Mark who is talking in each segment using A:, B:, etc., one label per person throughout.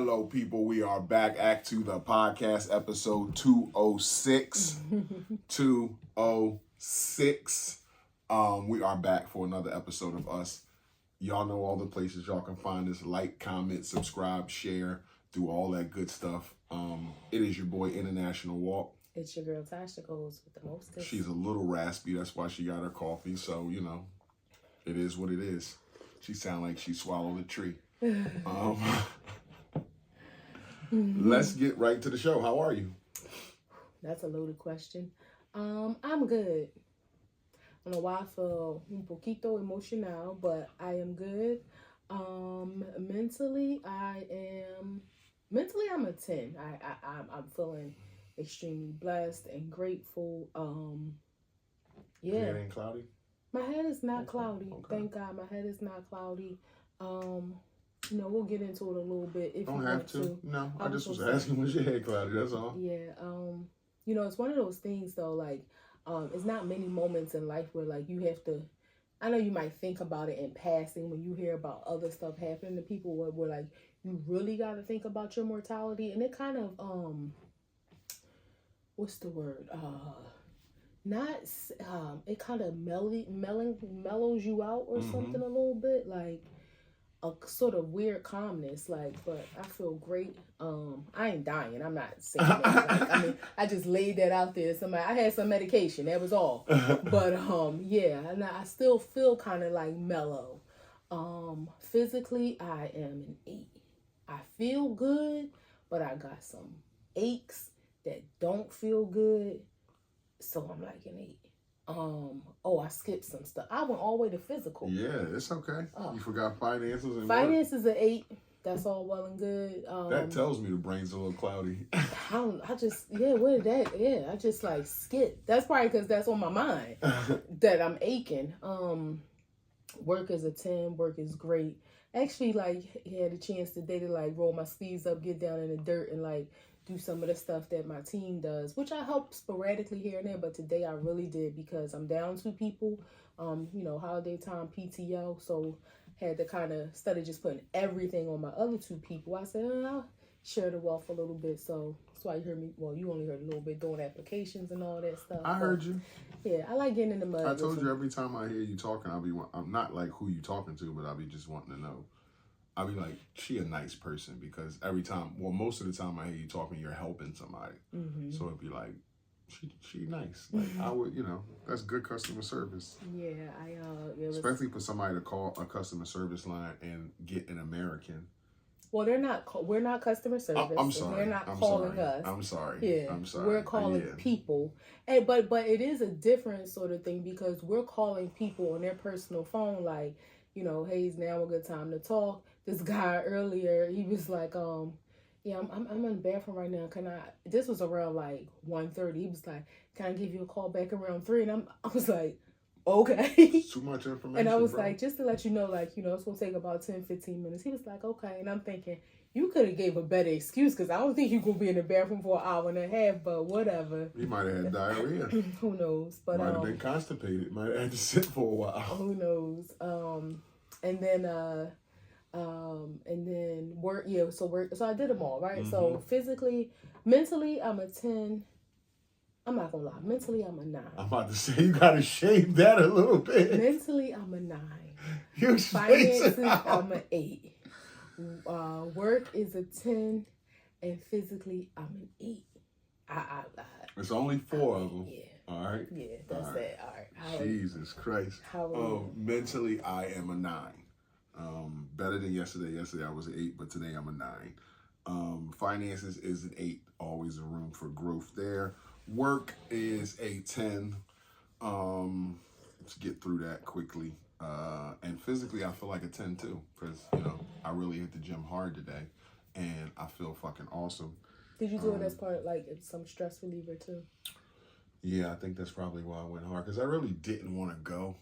A: Hello, people. We are back. Act 2, the podcast, episode 206. 206. We are back for another episode of us. Y'all know all the places y'all can find us. Like, comment, subscribe, share, do all that good stuff. It is your boy, International Walk.
B: It's your girl, Tasha Goes with the mostest.
A: She's a little raspy. That's why she got her coffee. So, you know, it is what it is. She sound like she swallowed a tree. Let's get right to the show. How are you?
B: That's a loaded question. I'm good. I don't know why I feel un poquito emotional, but I am good. Mentally, I'm a 10. I'm feeling extremely blessed and grateful.
A: Yeah. Your head ain't cloudy?
B: My head is not cloudy.
A: Okay.
B: Thank God, my head is not cloudy. You know, we'll get into it a little bit if
A: Don't
B: you
A: have
B: want
A: to. No, I just was
B: saying.
A: asking, was your head cloudy? That's all.
B: Yeah. You know, it's one of those things though, like, it's not many moments in life where like you have to, I know you might think about it in passing when you hear about other stuff happening to people where like you really got to think about your mortality, and it kind of what's the word? It kind of mellows you out or something a little bit, like a sort of weird calmness, like, but I feel great. I ain't dying. I'm not saying that. Like, I mean, I just laid that out there. I had some medication. That was all. But yeah, and I still feel kind of like mellow. Physically, I am an 8. I feel good, but I got some aches that don't feel good, so I'm like an 8. I skipped some stuff. I went all the way to physical.
A: Yeah, it's okay. You forgot finances and
B: finances are 8. That's all well and good.
A: That tells me the brain's a little cloudy.
B: I just like skipped. That's probably because that's on my mind that I'm aching. Work is a 10. Work is great. Actually, like, had a chance today to like roll my sleeves up, get down in the dirt, and like do some of the stuff that my team does, which I help sporadically here and there, but today I really did because I'm down 2 people, you know, holiday time PTO, so had to kind of study just putting everything on my other 2 people. I said, I'll share the wealth a little bit, so that's why you heard me, well, you only heard a little bit doing applications and all that stuff.
A: I heard you.
B: Yeah, I like getting in the mud.
A: I told you every time I hear you talking, I'm not like who you talking to, but I'll be just wanting to know. I'll be like, she a nice person, because every time, well, most of the time I hear you talking, you're helping somebody. Mm-hmm. So it'd be like, she nice. Like, I would, you know, that's good customer service.
B: Yeah,
A: especially for somebody to call a customer service line and get an American.
B: Well, we're not customer service.
A: I'm sorry.
B: They're not calling us.
A: I'm sorry.
B: Yeah,
A: I'm sorry.
B: We're calling people, but it is a different sort of thing because we're calling people on their personal phone, like, you know, hey, is now a good time to talk? This guy earlier, he was like, yeah, I'm in the bathroom right now. This was around like 1:30. He was like, can I give you a call back around 3? And I was like, okay.
A: Too much information.
B: And I was like, just to let you know, like, you know, it's going to take about 10-15 minutes. He was like, okay. And I'm thinking, you could have gave a better excuse because I don't think you're going to be in the bathroom for an hour and a half, but whatever.
A: He might have had diarrhea.
B: Who knows? But
A: might have been constipated. Might have had to sit for a while.
B: Who knows? And then work. Yeah, so I did them all, right? Mm-hmm. So physically, mentally, I'm a 10. I'm not gonna lie. Mentally, I'm a 9. I'm
A: about to say you gotta shave that a little bit.
B: Mentally, I'm a 9.
A: You
B: finances, I'm an 8. Work is a 10, and physically, I'm an 8.
A: It's only 4 of them.
B: Yeah.
A: All right.
B: Yeah, that's it. All right.
A: Jesus Christ. Mentally, I am a 9. Better than yesterday. Yesterday I was an 8, but today I'm a 9. Finances is an 8. Always a room for growth there. Work is a 10. Let's get through that quickly. And physically, I feel like a 10 too, because, you know, I really hit the gym hard today, and I feel fucking awesome.
B: Did you do it as part of, like, some stress reliever too?
A: Yeah, I think that's probably why I went hard, because I really didn't want to go,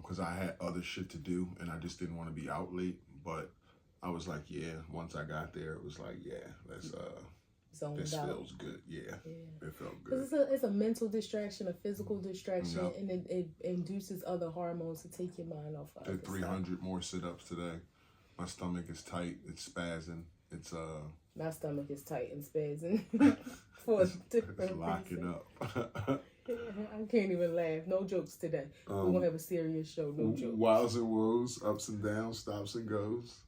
A: because I had other shit to do, and I just didn't want to be out late. But I was like, yeah, once I got there, it was like, yeah, let's this feels good. Yeah, it felt good.
B: It's a mental distraction, a physical distraction, and it induces other hormones to take your mind off of it.
A: Did 300 more sit-ups today. My stomach is tight. It's spazzing. It's
B: my stomach is tight and spazzing for a different
A: lock it
B: reason.
A: up.
B: I can't even laugh. No jokes today. We're gonna have a serious show. No jokes.
A: Wows and woes, ups and downs, stops and goes.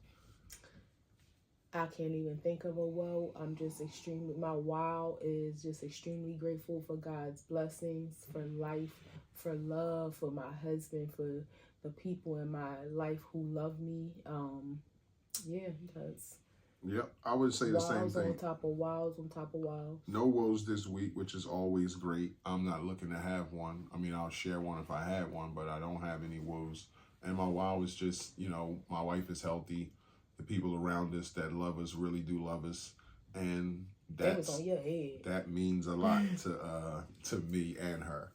B: I can't even think of a woe. I'm just extremely, my wow is just extremely grateful for God's blessings, for life, for love, for my husband, for the people in my life who love me. Yeah, because
A: Yep, I would say the same
B: wows
A: thing.
B: on top of wows on top of wows.
A: No woes this week, which is always great. I'm not looking to have one. I mean, I'll share one if I had one, but I don't have any woes. And my wow is just, you know, my wife is healthy. The people around us that love us really do love us, and
B: That was on your head.
A: that means a lot to me and her,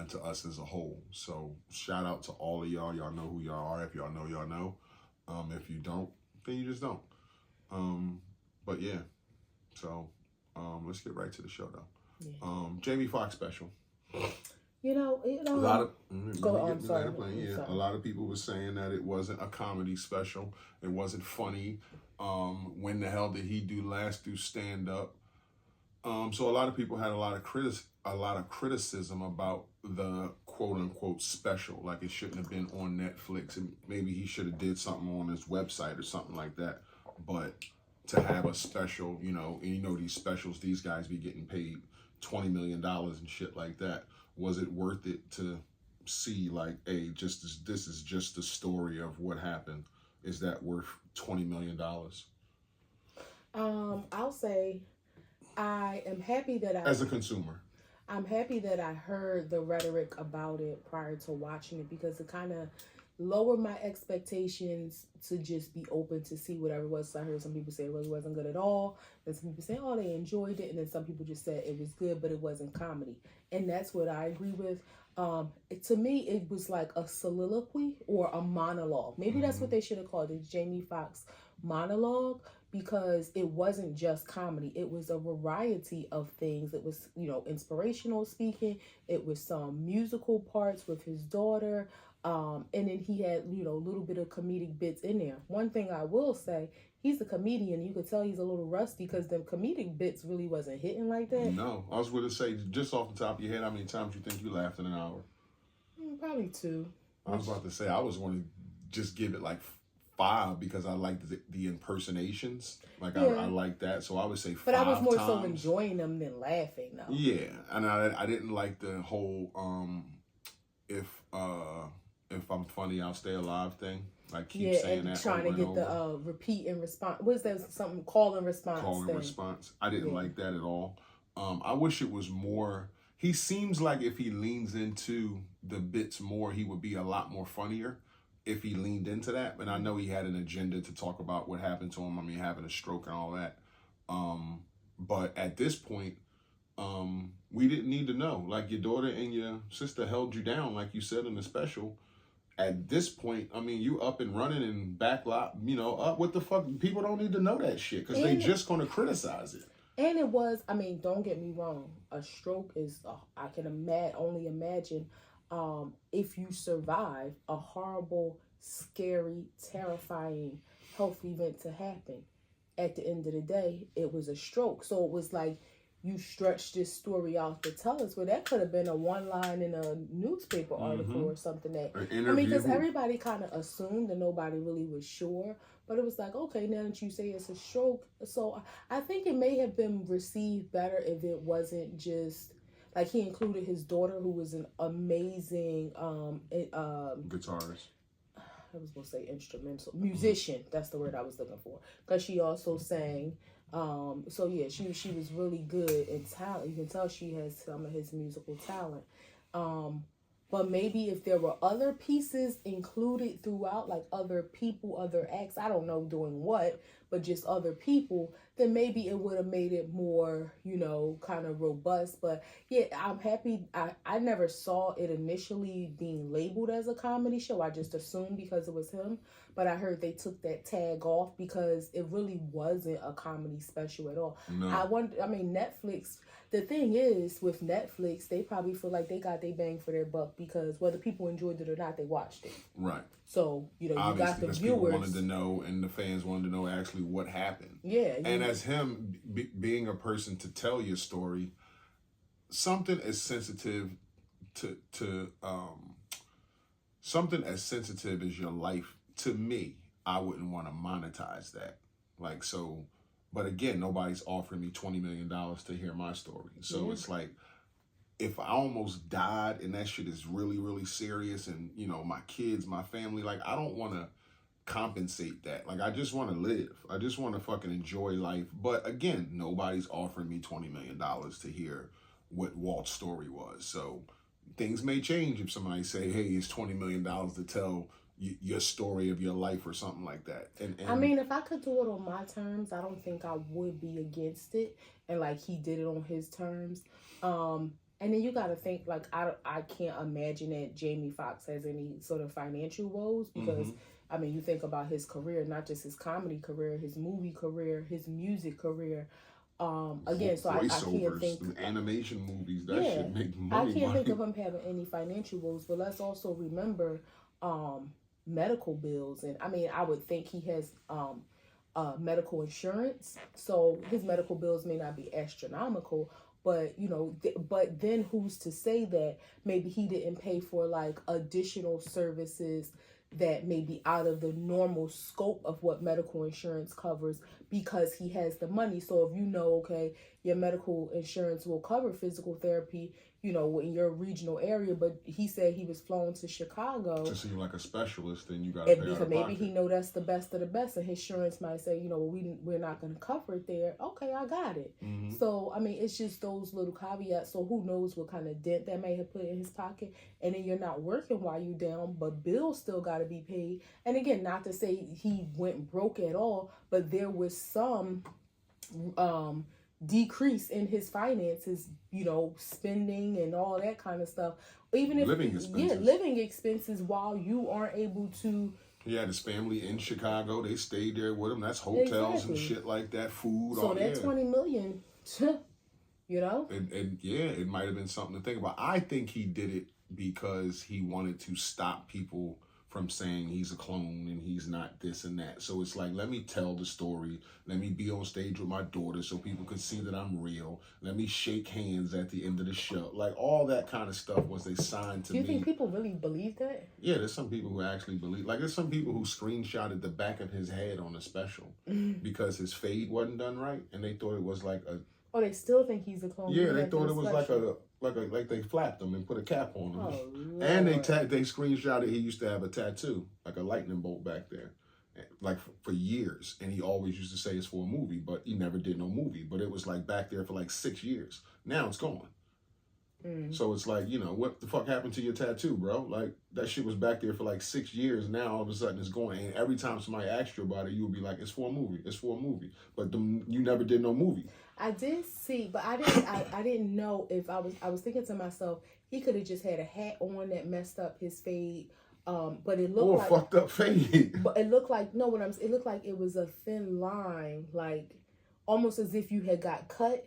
A: to us as a whole. So shout out to all of y'all. Y'all know who y'all are. If y'all know, y'all know. If you don't, then you just don't. But yeah, so let's get right to the show though.
B: Yeah.
A: Jamie Foxx special.
B: You know,
A: A lot of
B: sorry.
A: A lot of people were saying that it wasn't a comedy special. It wasn't funny. When the hell did he do stand up? So a lot of people had a lot of criticism about the quote unquote special. Like it shouldn't have been on Netflix, and maybe he should have did something on his website or something like that. But to have a special, you know, and you know these specials, these guys be getting paid $20 million and shit like that. Was it worth it to see like, hey, this is just the story of what happened? Is that worth $20 million?
B: I'll say I am happy that
A: as a consumer.
B: I'm happy that I heard the rhetoric about it prior to watching it, because it kind of lowered my expectations to just be open to see whatever it was. So I heard some people say it really wasn't good at all. And some people say, oh, they enjoyed it. And then some people just said it was good, but it wasn't comedy. And that's what I agree with. To me, it was like a soliloquy or a monologue. Maybe that's what they should have called it, Jamie Foxx monologue, because it wasn't just comedy. It was a variety of things. It was, you know, inspirational speaking. It was some musical parts with his daughter. And then he had, you know, a little bit of comedic bits in there. One thing I will say, he's a comedian. You could tell he's a little rusty because the comedic bits really wasn't hitting like that.
A: No, I was going to say, just off the top of your head, how many times you think you laughed in an hour?
B: Probably 2.
A: I was about to say, I was going to just give it like 5 because I liked the impersonations. Like, yeah. I like that. So I would say 5
B: But I was more
A: times.
B: so enjoying them than laughing, though.
A: Yeah. And I didn't like the whole, if I'm funny, I'll stay alive thing. Like, keep saying that
B: trying to get the repeat and response. What is that? Something call and response.
A: Call and response. I didn't like that at all. I wish it was more. He seems like if he leans into the bits more, he would be a lot more funnier if he leaned into that. And I know he had an agenda to talk about what happened to him. I mean, having a stroke and all that. But at this point, we didn't need to know. Like, your daughter and your sister held you down, like you said in the special. At this point, I mean, you up and running and backlot, you know, what the fuck? People don't need to know that shit because they just going to criticize it.
B: And it was, I mean, don't get me wrong. A stroke is, I can only imagine if you survive a horrible, scary, terrifying health event to happen. At the end of the day, it was a stroke. So it was like, you stretched this story out to tell us. Well, that could have been a one line in a newspaper article or something that, I mean, because everybody kind of assumed and nobody really was sure. But it was like, okay, now that you say it's a stroke. So I think it may have been received better if it wasn't just, like, he included his daughter, who was an amazing
A: guitarist.
B: I was going to say instrumental. Musician, that's the word I was looking for. Because she also sang. So yeah, she was really good in talent. You can tell she has some of his musical talent. But maybe if there were other pieces included throughout, like other people, other acts, I don't know doing what, but just other people, then maybe it would have made it more, you know, kind of robust. But yeah, I'm happy. I never saw it initially being labeled as a comedy show. I just assumed because it was him. But I heard they took that tag off because it really wasn't a comedy special at all.
A: No.
B: I mean, Netflix, the thing is, with Netflix, they probably feel like they got their bang for their buck because whether people enjoyed it or not, they watched it.
A: Right.
B: So, you know, you
A: obviously,
B: got the
A: because
B: viewers.
A: people wanted to know, and the fans wanted to know actually what happened.
B: Yeah.
A: And as him being a person to tell your story, something as sensitive to something as sensitive as your life, to me, I wouldn't want to monetize that. Like, so, but again, nobody's offering me $20 million to hear my story. So it's like, if I almost died and that shit is really, really serious, and, you know, my kids, my family, like, I don't want to compensate that. Like, I just want to live. I just want to fucking enjoy life. But again, nobody's offering me $20 million to hear what Walt's story was. So things may change if somebody say, hey, it's $20 million to tell your story of your life or something like that. And
B: I mean, if I could do it on my terms, I don't think I would be against it. And like, he did it on his terms. And then you got to think, like, I can't imagine that Jamie Foxx has any sort of financial woes, because, I mean, you think about his career, not just his comedy career, his movie career, his music career. Again, so I can't think...
A: animation movies, that shit make money.
B: I can't think of him having any financial woes, but let's also remember medical bills. And, I mean, I would think he has medical insurance, so his medical bills may not be astronomical. But, you know, but then who's to say that maybe he didn't pay for, like, additional services that may be out of the normal scope of what medical insurance covers, because he has the money. So if you know, okay, your medical insurance will cover physical therapy, you know, in your regional area, but he said he was flown to Chicago
A: to see like a specialist, then you got to pay
B: because maybe he know that's the best of the best, and his insurance might say, you know, well, we're not going to cover it there. Okay, I got it. So I mean, it's just those little caveats. So who knows what kind of dent that may have put in his pocket, and then you're not working while you down, but bills still got to be paid. And again, not to say he went broke at all, but there was some decrease in his finances, you know, spending and all that kind of stuff. Even if living expenses, while you aren't able to.
A: He had his family in Chicago. They stayed there with him. That's hotels and shit like that, food.
B: So that $20 million, you know.
A: And yeah, it might have been something to think about. I think he did it because he wanted to stop people from saying he's a clone and he's not this and that. So it's like, let me tell the story. Let me be on stage with my daughter so people can see that I'm real. Let me shake hands at the end of the show. Like, all that kind of stuff was a sign to me.
B: Do you think people really believe that?
A: Yeah, there's some people who actually believe. Like, there's some people who screenshotted the back of his head on the special because his fade wasn't done right, and they thought it was like a...
B: Oh, they still think he's a clone?
A: Yeah, they thought it was like they flapped him and put a cap on him.
B: Oh,
A: and they screenshotted he used to have a tattoo, like a lightning bolt back there, like for years. And he always used to say it's for a movie, but he never did no movie. But it was like back there for like 6 years. Now it's gone. So it's like, you know, what the fuck happened to your tattoo, bro? Like, that shit was back there for like 6 years. Now all of a sudden it's going. And every time somebody asked you about it, you would be like, it's for a movie. It's for a movie. But you never did no movie.
B: I did see, but I didn't know if I was thinking to myself, he could have just had a hat on that messed up his fade. But it looked like
A: fucked up fade.
B: But it looked like it looked like it was a thin line, like almost as if you had got cut.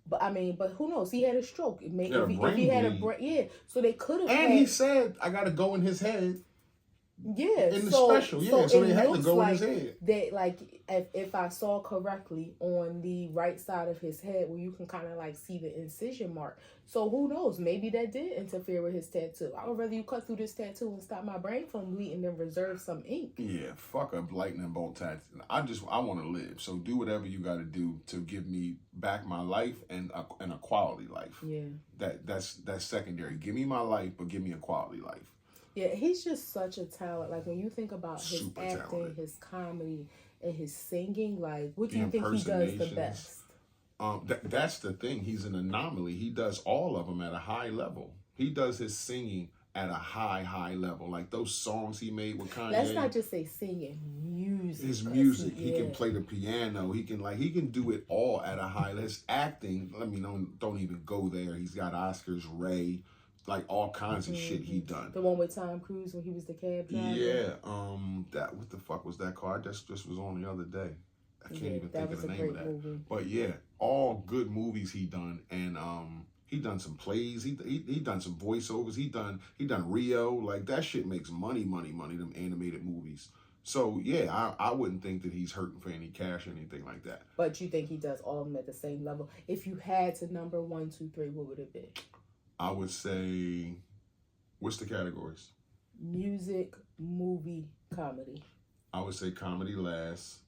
B: But I mean, but who knows? He had a stroke. If he had a brain, so they could have.
A: And he said, "I got to go in his head."
B: Yeah,
A: in the special, yeah. So they had to go in his head.
B: That, like, if I saw correctly, on the right side of his head, where you can kind of like see the incision mark. So who knows? Maybe that did interfere with his tattoo. I would rather you cut through this tattoo and stop my brain from bleeding than reserve some ink. Yeah,
A: fuck a lightning bolt tattoo. I want to live. So do whatever you got to do to give me back my life and a quality life.
B: Yeah,
A: that's secondary. Give me my life, but give me a quality life.
B: Yeah, he's just such a talent. Like, when you think about his acting, his comedy, and his singing, like, what do you think he does the best?
A: That's the thing. He's an anomaly. He does all of them at a high level. He does his singing at a high level. Like, those songs he made with Kanye.
B: Let's not just say singing, music.
A: His music. He can play the piano. He can do it all at a high level. His acting, don't even go there. He's got Oscars, Ray. Like, all kinds of shit he done.
B: The one with Tom Cruise when he was the cab driver.
A: Yeah. What the fuck was that car? Just was on the other day. I can't even think of the name of that. Movie. But yeah, all good movies he done, and He done some plays. He done some voiceovers. He done Rio. Like, that shit makes money. Them animated movies. So yeah, I wouldn't think that he's hurting for any cash or anything like that.
B: But you think he does all of them at the same level? If you had to number 1, 2, 3, what would it be?
A: I would say, what's the categories?
B: Music, movie, comedy.
A: I would say comedy last.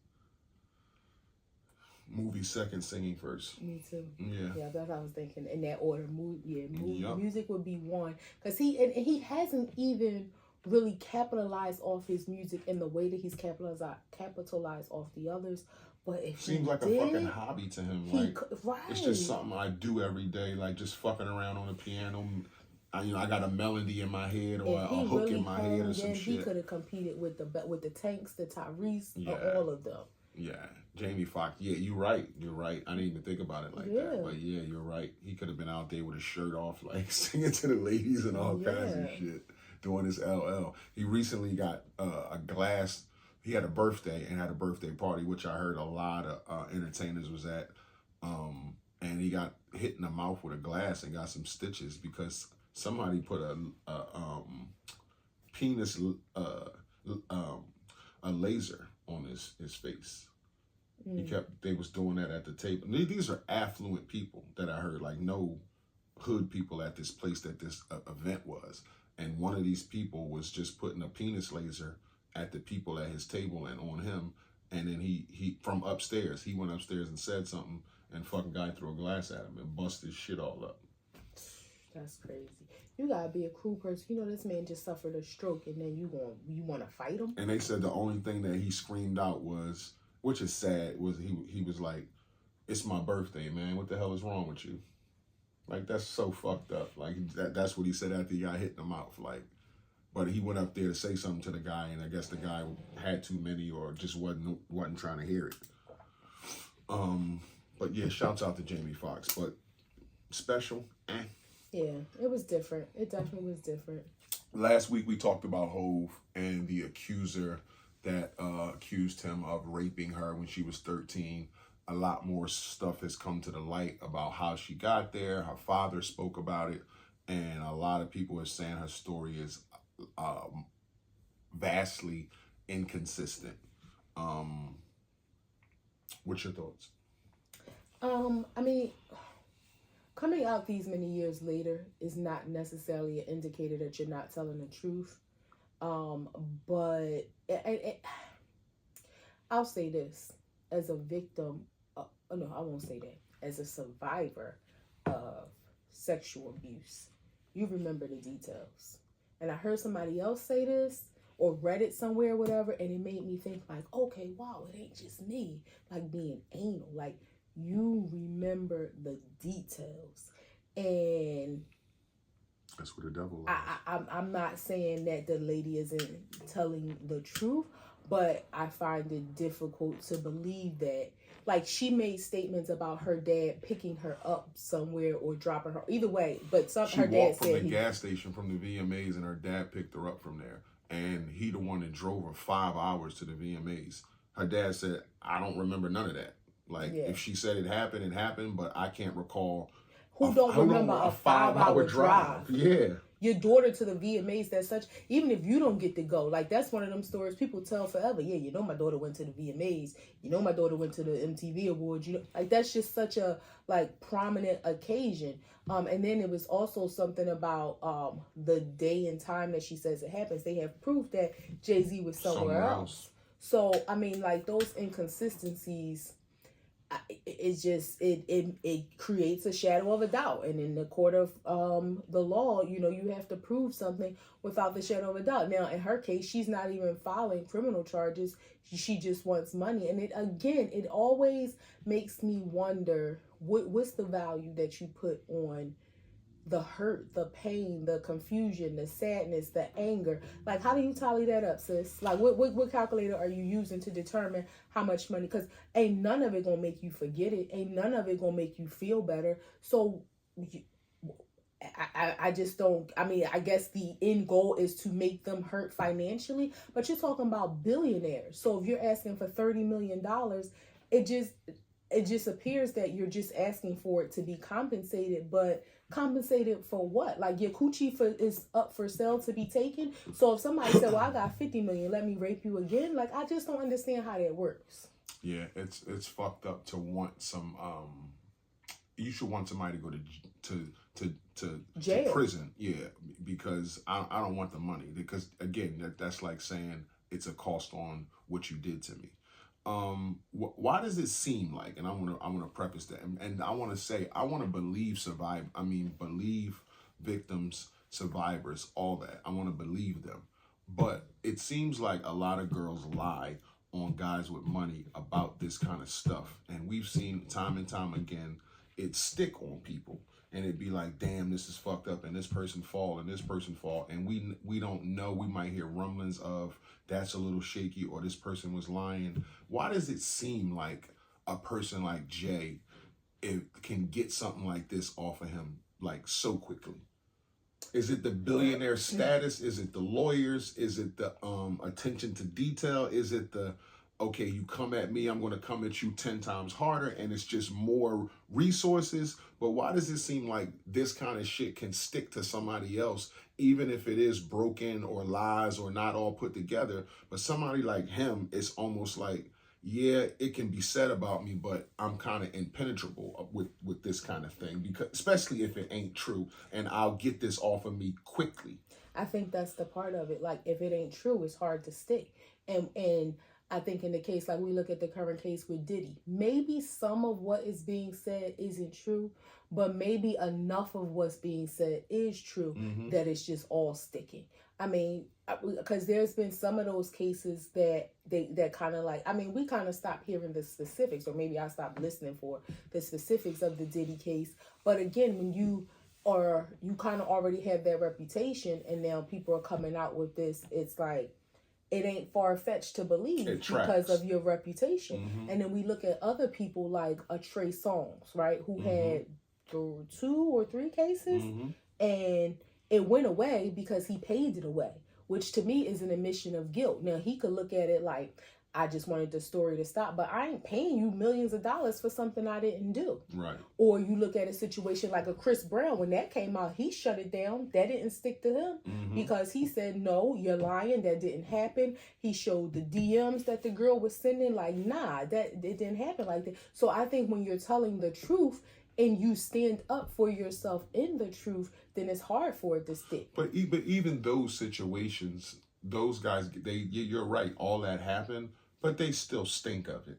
A: Movie second, singing first.
B: Me too.
A: Yeah.
B: Yeah, that's what I was thinking in that order.
A: Yep.
B: Music would be 1. Because he hasn't even really capitalized off his music in the way that he's capitalized off the others. But if
A: seems like a fucking hobby to him. Like, it's just something I do every day, like just fucking around on the piano. I got a melody in my head or a hook really in my head or some shit.
B: He could have competed with the Tanks, the Tyrese, all of them.
A: Yeah, Jamie Foxx. Yeah, you're right. I didn't even think about it like that. But yeah, you're right. He could have been out there with his shirt off, like singing to the ladies and all kinds of shit, doing his LL. He recently got a glass. He had a birthday and had a birthday party, which I heard a lot of entertainers was at. And he got hit in the mouth with a glass and got some stitches because somebody put a penis a laser on his face. They was doing that at the table. These are affluent people that I heard, like no hood people at this place that this event was. And one of these people was just putting a penis laser at the people at his table and on him. And then he from upstairs, he went upstairs and said something, and fucking guy threw a glass at him and busted his shit all up.
B: That's crazy. You gotta be a cruel person. You know, this man just suffered a stroke, and then you want to fight him.
A: And they said the only thing that he screamed out was, which is sad, was he was like, "It's my birthday, man. What the hell is wrong with you?" Like, that's so fucked up. Like, that's what he said after he got hit in the mouth. Like, but he went up there to say something to the guy, and I guess the guy had too many or just wasn't trying to hear it. But yeah, shouts out to Jamie Foxx. But special,
B: Yeah, it was different. It definitely was different.
A: Last week we talked about Hove and the accuser that accused him of raping her when she was 13. A lot more stuff has come to the light about how she got there. Her father spoke about it, and a lot of people are saying her story is vastly inconsistent. What's your thoughts?
B: I mean, coming out these many years later is not necessarily an indicator that you're not telling the truth. But I'll say this, as a victim, no, I won't say that. As a survivor of sexual abuse, you remember the details. And I heard somebody else say this or read it somewhere or whatever, and it made me think like, okay, wow, it ain't just me, like being anal. Like, you remember the details. And
A: that's what the devil
B: is. I'm not saying that the lady isn't telling the truth, but I find it difficult to believe that. Like, she made statements about her dad picking her up somewhere or dropping her. Either way, but her dad said
A: she walked from the gas station from the VMAs, and her dad picked her up from there. And he the one that drove her 5 hours to the VMAs. Her dad said, "I don't remember none of that. Like, if she said it happened, but I can't recall."
B: Who don't remember a 5-hour drive?
A: Yeah.
B: Your daughter to the VMAs, that's such, even if you don't get to go, like, that's one of them stories people tell forever. Yeah, you know my daughter went to the VMAs. You know my daughter went to the MTV Awards. You know, like, that's just such a, like, prominent occasion. And then it was also something about the day and time that she says it happens. They have proof that Jay-Z was somewhere else. So, I mean, like, those inconsistencies, it's just it creates a shadow of a doubt, and in the court of the law, you know, you have to prove something without the shadow of a doubt. Now, in her case, she's not even filing criminal charges. She just wants money, and it always makes me wonder what's the value that you put on the hurt, the pain, the confusion, the sadness, the anger. Like, how do you tally that up, sis? Like, what calculator are you using to determine how much money? Because ain't none of it gonna make you forget it. Ain't none of it gonna make you feel better. So I just don't, I mean, I guess the end goal is to make them hurt financially, but you're talking about billionaires. So if you're asking for $30 million, it just, it just appears that you're just asking for it to be compensated, but compensated for what? Like your coochie is up for sale to be taken. So if somebody said, well, I got 50 million, let me rape you again. Like, I just don't understand how that works.
A: Yeah, it's fucked up to want some, you should want somebody to go to prison. Yeah, because I don't want the money, because again, that's like saying it's a cost on what you did to me. Why does it seem like, and I want to preface that, and I want to say, I want to believe believe victims, survivors, all that. I want to believe them, but it seems like a lot of girls lie on guys with money about this kind of stuff, and we've seen time and time again it stick on people, and it'd be like, damn, this is fucked up, and this person fall, and this person fall, and we don't know. We might hear rumblings of that's a little shaky, or this person was lying. Why does it seem like a person like Jay can get something like this off of him like so quickly? Is it the billionaire status? Is it the lawyers? Is it the attention to detail? Is it the, okay, you come at me, I'm going to come at you 10 times harder, and it's just more resources? But why does it seem like this kind of shit can stick to somebody else, even if it is broken or lies or not all put together? But somebody like him, it's almost like, yeah, it can be said about me, but I'm kind of impenetrable with this kind of thing, because especially if it ain't true, and I'll get this off of me quickly.
B: I think that's the part of it. Like, if it ain't true, it's hard to stick. And I think in the case, like we look at the current case with Diddy, maybe some of what is being said isn't true, but maybe enough of what's being said is true that it's just all sticking. I mean, because there's been some of those cases that kind of like, I mean, we kind of stopped hearing the specifics, or maybe I stopped listening for the specifics of the Diddy case. But again, when you kind of already have that reputation, and now people are coming out with this, it's like, it ain't far-fetched to believe because of your reputation. And then we look at other people like a Trey Songz, right, who had 2 or 3 cases, and it went away because he paid it away, which to me is an admission of guilt. Now, he could look at it like, I just wanted the story to stop, but I ain't paying you millions of dollars for something I didn't do.
A: Right.
B: Or you look at a situation like a Chris Brown, when that came out, he shut it down. That didn't stick to him because he said, no, you're lying. That didn't happen. He showed the DMs that the girl was sending, like, nah, it didn't happen like that. So I think when you're telling the truth and you stand up for yourself in the truth, then it's hard for it to stick.
A: But even those situations, those guys, you're right, all that happened, but they still stink of it.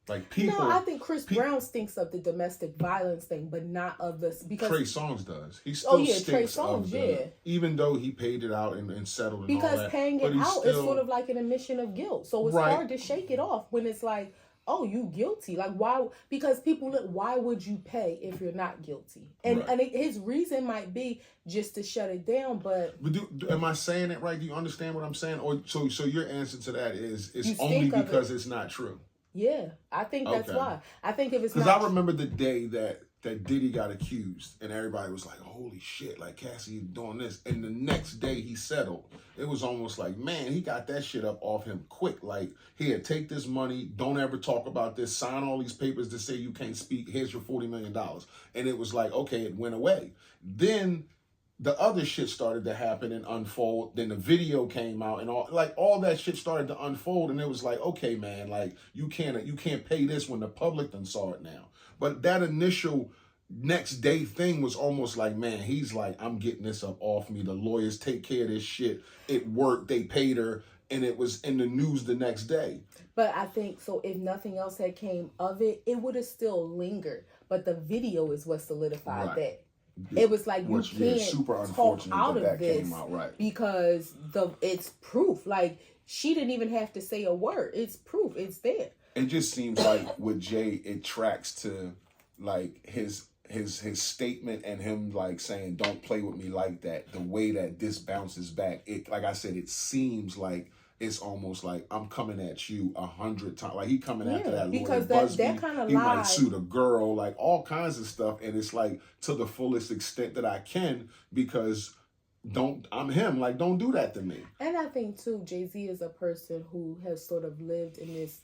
A: Like people.
B: No, I think Chris Brown stinks of the domestic violence thing, but not of this, because
A: Trey Songz does. He still stinks
B: Trey Songz,
A: of the, even though he paid it out and settled and
B: because
A: all that.
B: Paying it out is sort of like an admission of guilt. So it's hard to shake it off when it's like, oh, you guilty. Like, why? Because people look, why would you pay if you're not guilty? And his reason might be just to shut it down, but
A: am I saying it right? Do you understand what I'm saying? Or so your answer to that is it's only because it's not true.
B: Yeah, I think that's why. I think if it's not,
A: because I remember the day that Diddy got accused, and everybody was like, holy shit, like Cassie doing this. And the next day he settled. It was almost like, man, he got that shit up off him quick. Like, here, take this money, don't ever talk about this, sign all these papers to say you can't speak, here's your $40 million. And it was like, okay, it went away. Then the other shit started to happen and unfold. Then the video came out, and all that shit started to unfold. And it was like, okay, man, like you can't pay this when the public done saw it now. But that initial next day thing was almost like, man, he's like, I'm getting this up off me. The lawyers take care of this shit. It worked. They paid her, and it was in the news the next day.
B: But I think so. If nothing else had came of it, it would have still lingered. But the video is what solidified that. It was like, you can't super talk out of this came out, because it's proof. Like, she didn't even have to say a word. It's proof. It's there.
A: It just seems like with Jay, it tracks to like his statement and him like saying, "Don't play with me like that." The way that this bounces back, it, like I said, it seems like it's almost like I'm coming at you 100 times. Like he coming after that lawyer,
B: because that kind of
A: he might sue a girl, like all kinds of stuff. And it's like to the fullest extent that I can, because I'm him. Like, don't do that to me. And
B: I think too, Jay-Z is a person who has sort of lived in this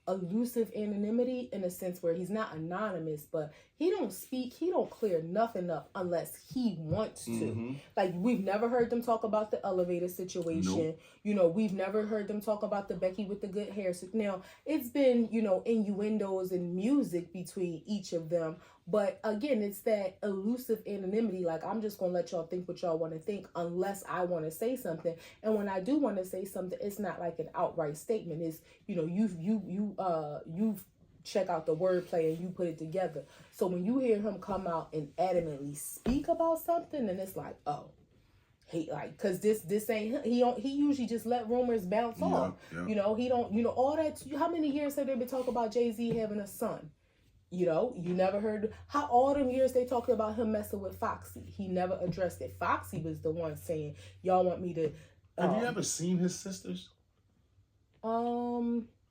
B: elusive anonymity in a sense where he's not anonymous, but he don't clear nothing up unless he wants to.
A: Mm-hmm.
B: Like, we've never heard them talk about the elevator situation.
A: Nope.
B: We've never heard them talk about the Becky with the good hair. So now, it's been, innuendos and music between each of them. But again, it's that elusive anonymity. Like, I'm just going to let y'all think what y'all want to think unless I want to say something. And when I do want to say something, it's not like an outright statement. It's, you've check out the wordplay and you put it together. So when you hear him come out and adamantly speak about something, then it's like, oh, he cause this ain't he usually just let rumors bounce off.
A: Yeah.
B: He don't all that. How many years have they been talking about Jay-Z having a son? You never heard how all them years they talked about him messing with Foxy. He never addressed it. Foxy was the one saying, y'all want me to
A: have you ever seen his sisters?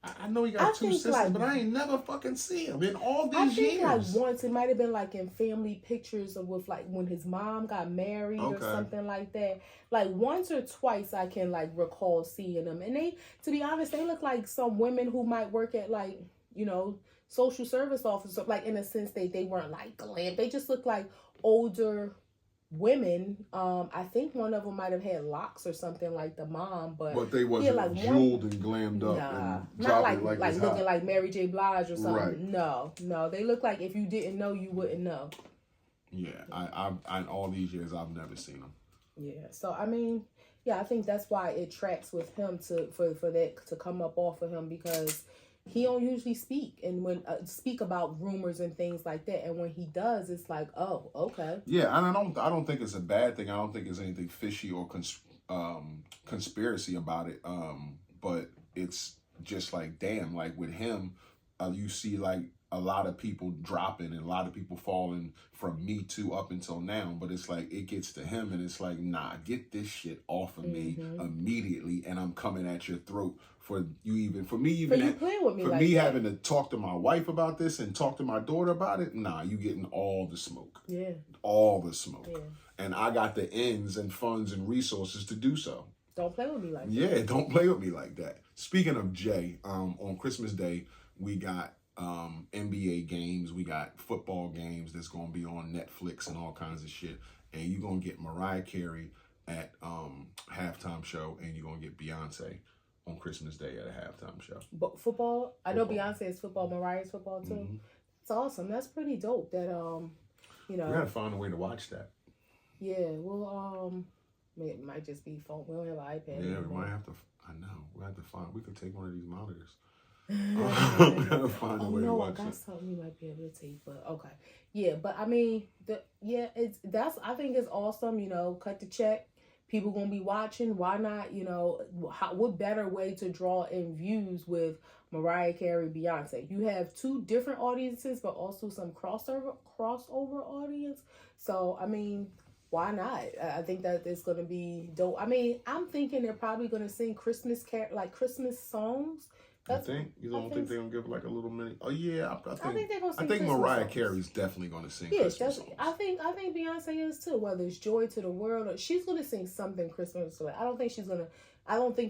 A: I know he got two sisters, but I ain't never fucking seen him in all these years.
B: I think once it might have been like in family pictures of with like when his mom got married or something like that. Like once or twice I can like recall seeing them, and they, to be honest, they look like some women who might work at like social service officer. Like in a sense they weren't like glam. They just look like older women. I think one of them might have had locks or something like the mom, but
A: they wasn't like jeweled and glammed up.
B: Nah,
A: and
B: not like looking
A: hot.
B: like Mary J. Blige or something.
A: Right.
B: No, they look like if you didn't know, you wouldn't know.
A: Yeah, I all these years I've never seen them.
B: Yeah, so I mean, I think that's why it tracks with him for that to come up off of him, because he don't usually speak and when speak about rumors and things like that, and when he does, it's like, oh, okay.
A: Yeah, and I don't think it's a bad thing. I don't think there's anything fishy or conspiracy about it. But it's just like, damn, like with him, you see like a lot of people dropping and a lot of people falling from Me Too up until now. But it's like it gets to him and it's like, nah, get this shit off of me immediately, and I'm coming at your throat. For me playing with me, for like me that. Having to talk to my wife about this and talk to my daughter about it, nah, you getting all the smoke.
B: Yeah.
A: All the smoke.
B: Yeah.
A: And I got the ends and funds and resources to do so.
B: Don't play with me like that.
A: Yeah, don't play with me like that. Speaking of Jay, on Christmas Day, we got NBA games, we got football games that's gonna be on Netflix and all kinds of shit. And you're gonna get Mariah Carey at halftime show, and you're gonna get Beyonce on Christmas Day at a halftime show.
B: But football? I know Beyonce is football, Mariah's football too. Mm-hmm. It's awesome. That's pretty dope that we
A: gotta find a way to watch that.
B: Yeah, well it might just be phone. We don't have an iPad.
A: Yeah, we might have to we could take one of these monitors. We gotta find a way to watch it. I got
B: something you might be able to take, but okay. Yeah, but I mean I think it's awesome, cut the check. People gonna be watching. Why not? What better way to draw in views with Mariah Carey, Beyonce? You have two different audiences, but also some crossover audience. So I mean, why not? I think that it's gonna be dope. I mean, I'm thinking they're probably gonna sing Christmas songs.
A: You don't think they're gonna give like a little minute? Oh yeah,
B: I think they're gonna sing.
A: I think Mariah Carey's definitely gonna sing.
B: Yeah,
A: Christmas songs.
B: I think Beyonce is too. Whether it's Joy to the World, or she's gonna sing something Christmas. I don't think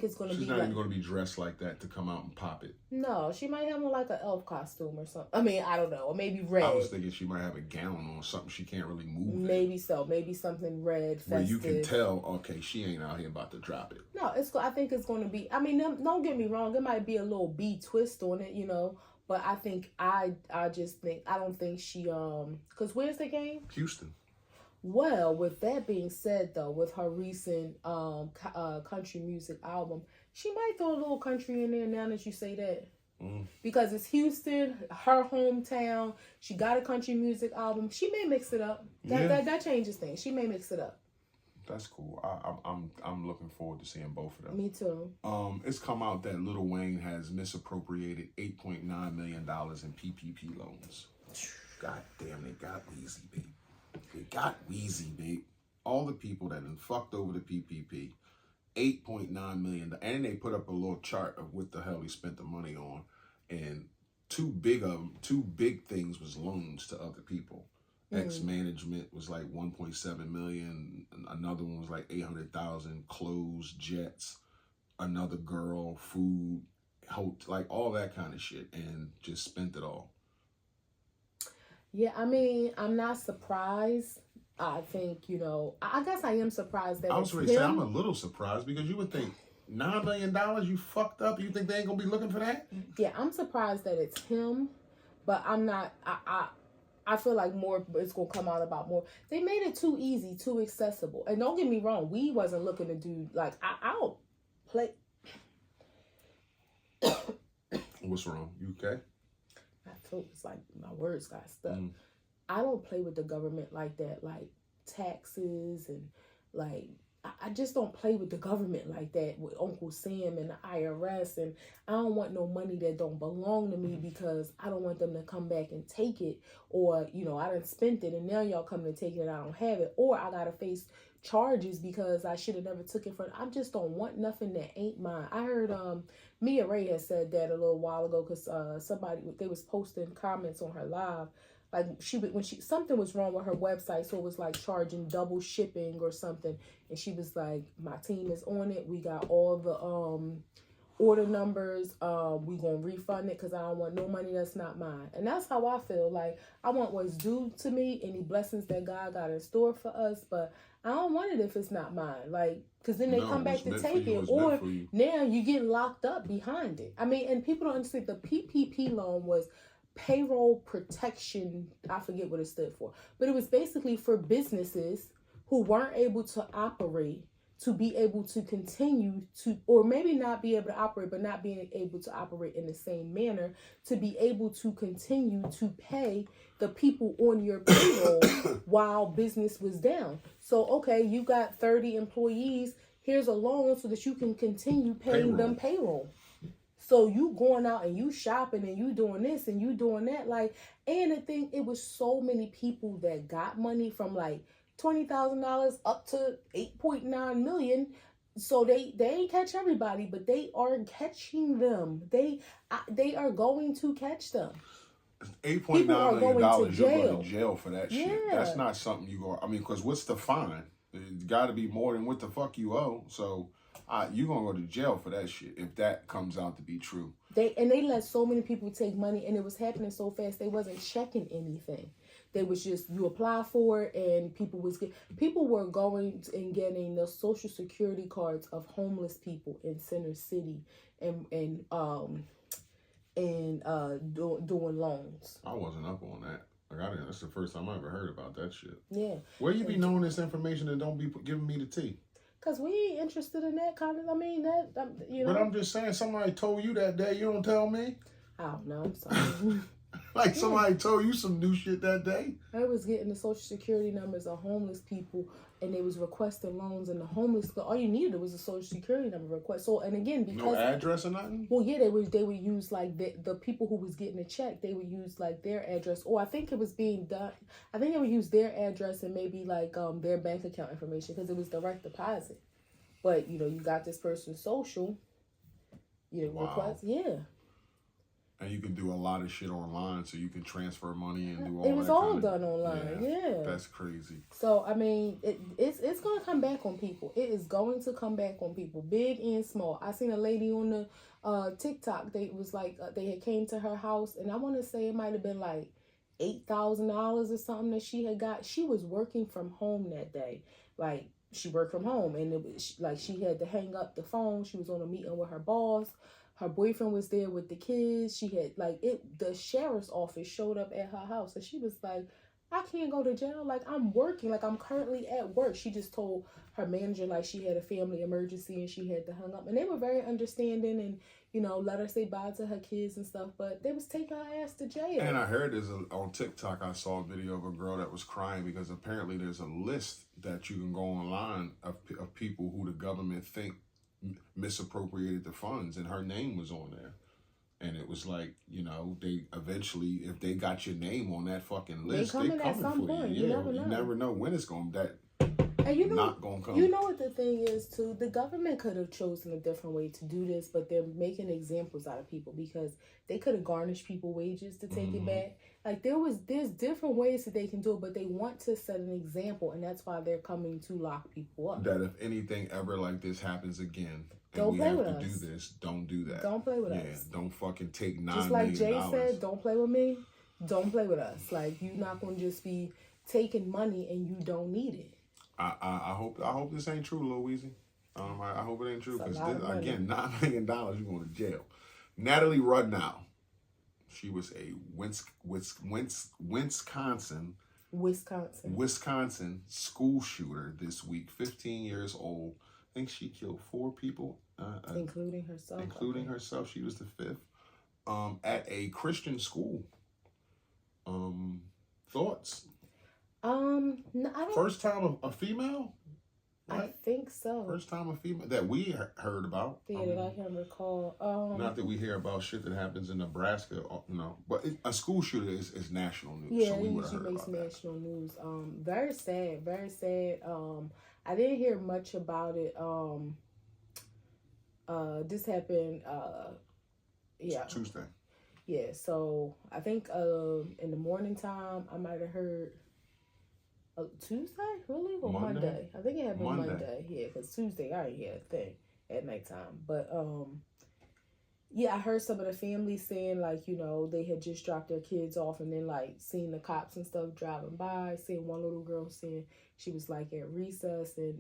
B: it's gonna be.
A: She's not even gonna be dressed like that to come out and pop it.
B: No, she might have like an elf costume or something. I mean, I don't know, or maybe red.
A: I was thinking she might have a gown on, something she can't really move.
B: Maybe so. Maybe something red, festive.
A: Where you can tell, okay, she ain't out here about to drop it.
B: No, I think it's going to be. I mean, don't get me wrong. It might be a little B twist on it, But I think I don't think she because where's the game?
A: Houston.
B: Well, with that being said, though, with her recent country music album, she might throw a little country in there now that you say that. Because it's Houston, her hometown. She got a country music album. She may mix it up. That changes things. She may mix it up.
A: That's cool. I'm looking forward to seeing both of them.
B: Me too.
A: It's come out that Lil Wayne has misappropriated $8.9 million in PPP loans. God damn, they got Weezy, babe. They got Weezy, babe. All the people that have fucked over the PPP, $8.9 million, and they put up a little chart of what the hell he spent the money on, and two big things was loans to other people. Ex-management was like 1.7 million. Another one was like 800,000. Clothes, jets, another girl, food. like all that kind of shit, and just spent it all.
B: Yeah, I mean, I'm not surprised. I think, I guess I am surprised that
A: I was
B: it's
A: going to say, I'm
B: him.
A: a little surprised because you would think $9 million, you fucked up. You think they ain't going to be looking for that?
B: Yeah, I'm surprised that it's him, but I'm not, I feel like more, it's going to come out about more. They made it too easy, too accessible. And don't get me wrong, we wasn't looking to do, like, I don't play.
A: What's wrong? You okay?
B: My throat is like, my words got stuck. I don't play with the government like that, like taxes and like, I just don't play with the government like that with Uncle Sam and the IRS. And I don't want no money that don't belong to me because I don't want them to come back and take it. Or, I done spent it and now y'all come to take it and I don't have it. Or I got to face charges because I should have never took it from. I just don't want nothing that ain't mine. I heard Mia Ray had said that a little while ago because they was posting comments on her live. Like something was wrong with her website, so it was like charging double shipping or something. And she was like, "My team is on it. We got all the order numbers. We gonna refund it because I don't want no money that's not mine." And that's how I feel. Like I want what's due to me, any blessings that God got in store for us, but I don't want it if it's not mine. Like, because then they come back to take it, or now you get locked up behind it. I mean, and people don't understand the PPP loan was payroll protection. I forget what it stood for, but it was basically for businesses who weren't able to operate to be able to continue to, or maybe not be able to operate, but not being able to operate in the same manner, to be able to continue to pay the people on your payroll while business was down. So, okay, you got 30 employees. Here's a loan so that you can continue paying them payroll. So you going out and you shopping and you doing this and you doing that. Like, and the thing, it was so many people that got money from like $20,000 up to 8.9 million. So they ain't catch everybody, but they are catching them. They are going to catch them.
A: $8.9 million, you're going to jail for that shit. That's not something you go, I mean, because what's the fine? It's got to be more than what the fuck you owe. So you're going to go to jail for that shit if that comes out to be true. They
B: let so many people take money, and it was happening so fast they wasn't checking anything. They was just, you apply for it, and people were going and getting the social security cards of homeless people in Center City and doing loans.
A: I wasn't up on that. Like that's the first time I ever heard about that shit.
B: Yeah.
A: Where you be knowing this information and don't be giving me the tea?
B: Because we ain't interested in that kind of, I mean, that,
A: But I'm just saying, somebody told you that day, you don't tell me?
B: I don't know, I'm sorry.
A: Like somebody told you some new shit that day?
B: I was getting the social security numbers of homeless people, and they was requesting loans, and the homeless, all you needed was a social security number request. So, and again, because...
A: No address or nothing?
B: Well, yeah, they would use, like, the people who was getting a check, they would use, like, their address. Or I think it was being done, I think they would use their address and maybe, like, their bank account information, because it was direct deposit. But, you got this person's social, request, yeah.
A: And you can do a lot of shit online, so you can transfer money and do all that.
B: It was all done online, yeah.
A: That's crazy.
B: So, I mean, it's going to come back on people. It is going to come back on people, big and small. I seen a lady on the TikTok. They was like, they had came to her house, and I want to say it might have been like $8,000 or something that she had got. She was working from home that day. Like, she worked from home, and it was like she had to hang up the phone. She was on a meeting with her boss. Her boyfriend was there with the kids. She had the sheriff's office showed up at her house, and she was like, I can't go to jail. Like, I'm working. Like, I'm currently at work. She just told her manager, like, she had a family emergency and she had to hang up. And they were very understanding and, let her say bye to her kids and stuff. But they was taking her ass to jail.
A: And I heard on TikTok, I saw a video of a girl that was crying because apparently there's a list that you can go online of people who the government think misappropriated the funds, and her name was on there. And it was like, they eventually, if they got your name on that fucking list, they coming for you. Yeah, you never know when it's going to
B: And you know,
A: not gonna come.
B: You know what the thing is too? The government could have chosen a different way to do this, but they're making examples out of people because they could have garnished people wages to take it back. Like there's different ways that they can do it, but they want to set an example, and that's why they're coming to lock people up.
A: That if anything ever like this happens again, and
B: don't
A: we
B: play
A: have
B: with
A: to
B: us.
A: do this, don't do that.
B: Don't play with us.
A: Yeah, don't fucking take $9
B: just like
A: million.
B: Jay said, don't play with me. Don't play with us. Like you're not gonna just be taking money and you don't need it.
A: I hope this ain't true, Lil Weezy. I hope it ain't true because again, $9 million, you're going to jail. Natalie Rudnow, she was a Wisconsin school shooter this week. 15 years old. I think she killed 4 people,
B: including herself.
A: Including herself, she was the 5th. At a Christian school. Thoughts?
B: No, I don't.
A: First time a female? Right?
B: I think so.
A: First time a female that we heard about.
B: Yeah, that I can recall.
A: Not that we hear about shit that happens in Nebraska, no. But a school shooter is national news.
B: Yeah,
A: so we
B: it usually makes national news. Very sad, very sad. I didn't hear much about it. This happened. Yeah.
A: Tuesday.
B: Yeah, so I think in the morning time I might have heard. Tuesday? Really? Or Monday? I think it happened Monday. Yeah, because Tuesday I didn't hear a thing at nighttime. But yeah, I heard some of the families saying like, you know, they had just dropped their kids off and then like seeing the cops and stuff driving by, seeing one little girl saying she was like at recess and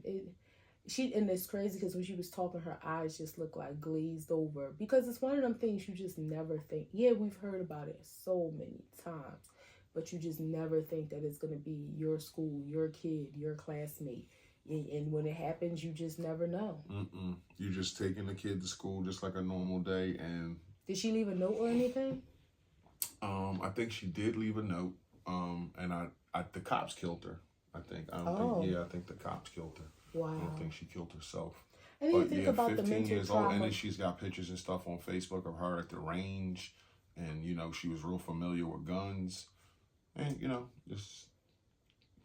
B: it's crazy because when she was talking, her eyes just looked like glazed over because it's one of them things you just never think. Yeah, we've heard about it so many times. But you just never think that it's going to be your school, your kid, your classmate. And when it happens, you just never know.
A: You're just taking the kid to school just like a normal day. And
B: did she leave a note or anything?
A: I think she did leave a note. And the cops killed her, I think. I think the cops killed her.
B: Wow.
A: I don't think she killed herself.
B: I didn't think about
A: 15
B: the mental
A: years
B: trauma.
A: old, and then she's got pictures and stuff on Facebook of her at the range. And, you know, she was real familiar with guns. And, you know, just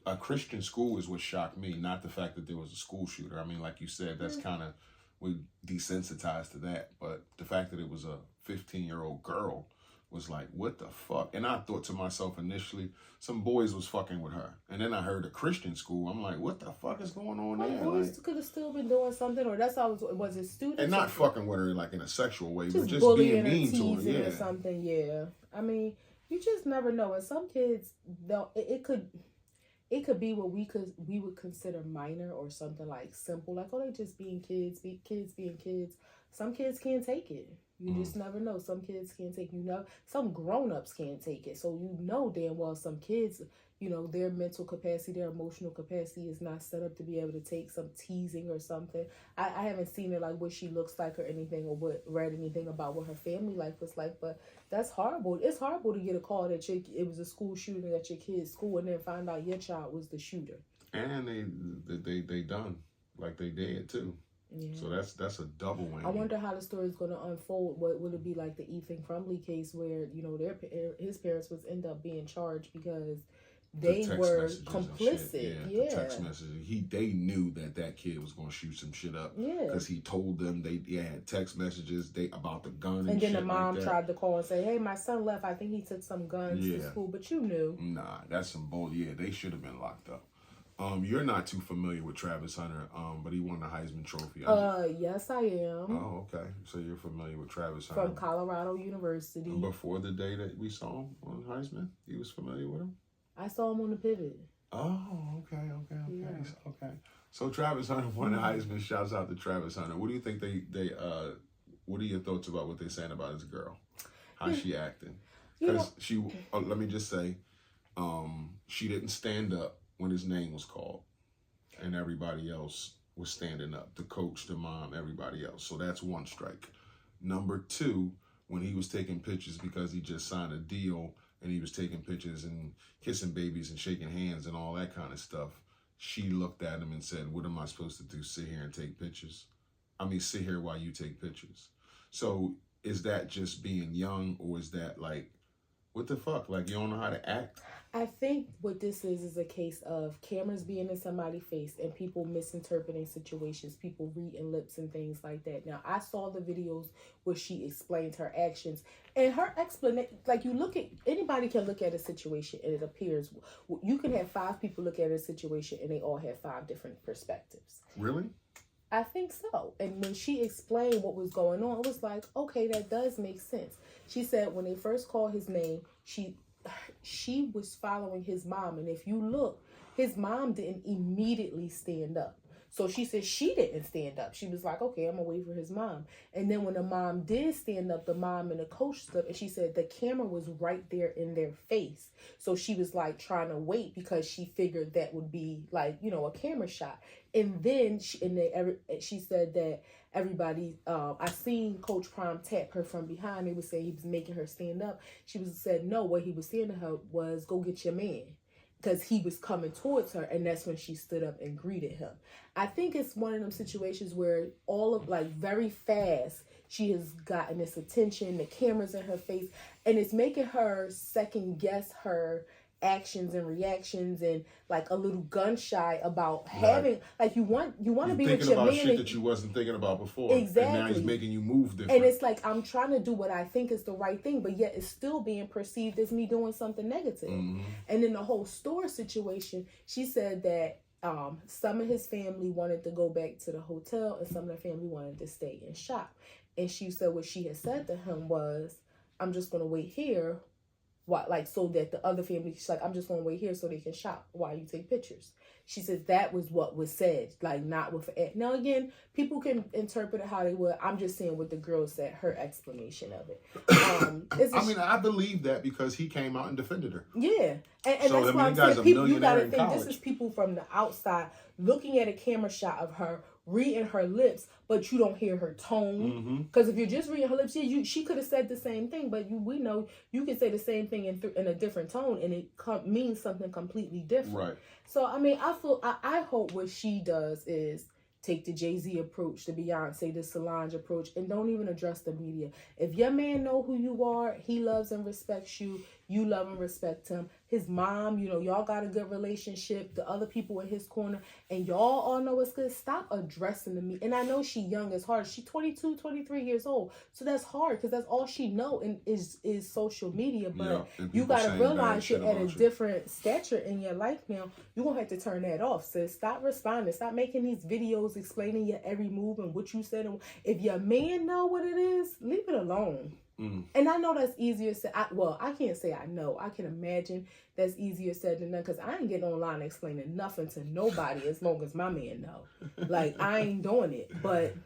A: a Christian school is what shocked me, not the fact that there was a school shooter. I mean, like you said, that's kind of, we desensitized to that. But the fact that it was a 15-year-old girl was like, what the fuck? And I thought to myself initially, some boys was fucking with her. And then I heard a Christian school. I'm like, what the fuck is going on there?
B: Boys could have still been doing something, or that's how was it students?
A: And not fucking with her like in a sexual way, but just
B: bullying
A: being mean to her. Yeah.
B: Or something, yeah. I mean, you just never know. And some kids, though, it could be what we would consider minor or something like simple, like they just being kids, kids being kids. Some kids can't take it. You just never know. Some kids can't take it. You know, some grown-ups can't take it. So you know damn well some kids, you know, their mental capacity, their emotional capacity is not set up to be able to take some teasing or something. I haven't seen it like what she looks like or anything, or read anything about what her family life was like, but that's horrible. It's horrible to get a call that it was a school shooting at your kid's school and then find out your child was the shooter.
A: And they done like they did too. Yeah. So that's a double win.
B: I wonder how the story is going to unfold. What would it be like the Ethan Crumley case where, you know, his parents was end up being charged because they were complicit.
A: Yeah, the text messages. They knew that kid was going to shoot some shit up. Yeah, because he told them they had text messages about the gun and
B: then
A: shit
B: the mom
A: like
B: tried to call and say, "Hey, my son left. I think he took some guns to school." But you knew.
A: Nah, that's some bull. Yeah, they should have been locked up. You're not too familiar with Travis Hunter, but he won the Heisman Trophy.
B: Yes, I am.
A: Oh, okay. So you're familiar with Travis Hunter
B: from Colorado University.
A: Before the day that we saw him on Heisman, you was familiar with him.
B: I saw him on the pivot.
A: Oh, okay. Yeah. Okay. So Travis Hunter won the Heisman. Shouts out to Travis Hunter. What do you think they what are your thoughts about what they're saying about his girl? How's she acting? Because she, let me just say, she didn't stand up when his name was called, and everybody else was standing up. The coach, the mom, everybody else. So that's one strike. Number two, when he was taking pictures because he just signed a deal and he was taking pictures and kissing babies and shaking hands and all that kind of stuff, she looked at him and said, what am I supposed to do, sit here and take pictures? I mean, sit here while you take pictures. So is that just being young, or is that like What the fuck? Like, you don't know how to act?
B: I think what this is a case of cameras being in somebody's face and people misinterpreting situations, people reading lips and things like that. Now, I saw the videos where she explained her actions, and her explanation, like, you look at, anybody can look at a situation and it appears, you can have 5 people look at a situation and they all have 5 different perspectives.
A: Really?
B: I think so. And when she explained what was going on, it was like, okay, that does make sense. She said when they first called his name, she was following his mom, and if you look, his mom didn't immediately stand up. So she said she didn't stand up. She was like, okay, I'm gonna wait for his mom. And then when the mom did stand up, the mom and the coach stood up, and she said the camera was right there in their face. So she was like trying to wait because she figured that would be like, you know, a camera shot. And then she said that everybody, I seen Coach Prime tap her from behind. They would say he was making her stand up. She said no, what he was saying to her was, go get your man. Because he was coming towards her, and that's when she stood up and greeted him. I think it's one of them situations where all of, like, very fast, she has gotten this attention, the camera's in her face, and it's making her second guess her actions and reactions, and like a little gun shy about having, like, you want to be with your man,
A: thinking about shit that you wasn't thinking about before.
B: Exactly.
A: And now he's making you move different.
B: And it's like, I'm trying to do what I think is the right thing, but yet it's still being perceived as me doing something negative.
A: Mm-hmm.
B: And in the whole store situation, she said that some of his family wanted to go back to the hotel and some of the family wanted to stay and shop. And she said what she had said to him was, I'm just going to wait here. Like, so that the other family, she's like, I'm just going to wait here so they can shop while you take pictures. She said that was what was said, like, not with it. Now, again, people can interpret it how they will. I'm just saying what the girl said, her explanation of it.
A: I believe that because he came out and defended her.
B: Yeah. And
A: so,
B: that's why I'm saying, people, you got to think,
A: college.
B: this is people from the outside looking at a camera shot of her, reading her lips, but you don't hear her tone. Because if you're just reading her lips, she could have said the same thing, but we know you can say the same thing in a different tone, and it means something completely different.
A: Right.
B: So, I mean, I hope what she does is take the Jay-Z approach, the Beyonce, the Solange approach, and don't even address the media. If your man know who you are, he loves and respects you, you love and respect him. His mom, you know, y'all got a good relationship, the other people in his corner, and y'all all know it's good. Stop addressing the media. And I know she young, it's hard. She 22, 23 years old. So that's hard because that's all she know and is social media. But you got to realize you're at a different stature in your life now. You're going to have to turn that off, sis. Stop responding. Stop making these videos explaining your every move and what you said. If your man know what it is, leave it alone. And I know that's easier said. I can't say I know. I can imagine that's easier said than done because I ain't getting online explaining nothing to nobody as long as my man know. Like, I ain't doing it. But,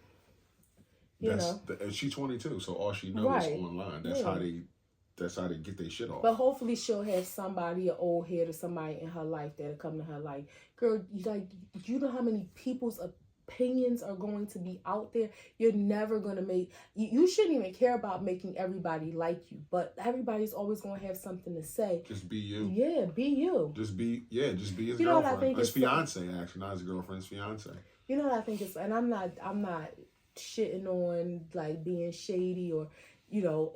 B: you know.
A: And she's 22, so all she knows is online. That's how they get their shit off.
B: But hopefully she'll have somebody, an old head or somebody in her life that'll come to her like, girl, you know how many people's opinions are going to be out there. You're never going to make, you shouldn't even care about making everybody like you, but everybody's always going to have something to say.
A: Just be you.
B: Yeah, be you.
A: Just be his
B: you know
A: girlfriend.
B: What I think
A: his fiance, actually, not his girlfriend, his fiance.
B: You know what I think is, and I'm not shitting on like being shady or, you know,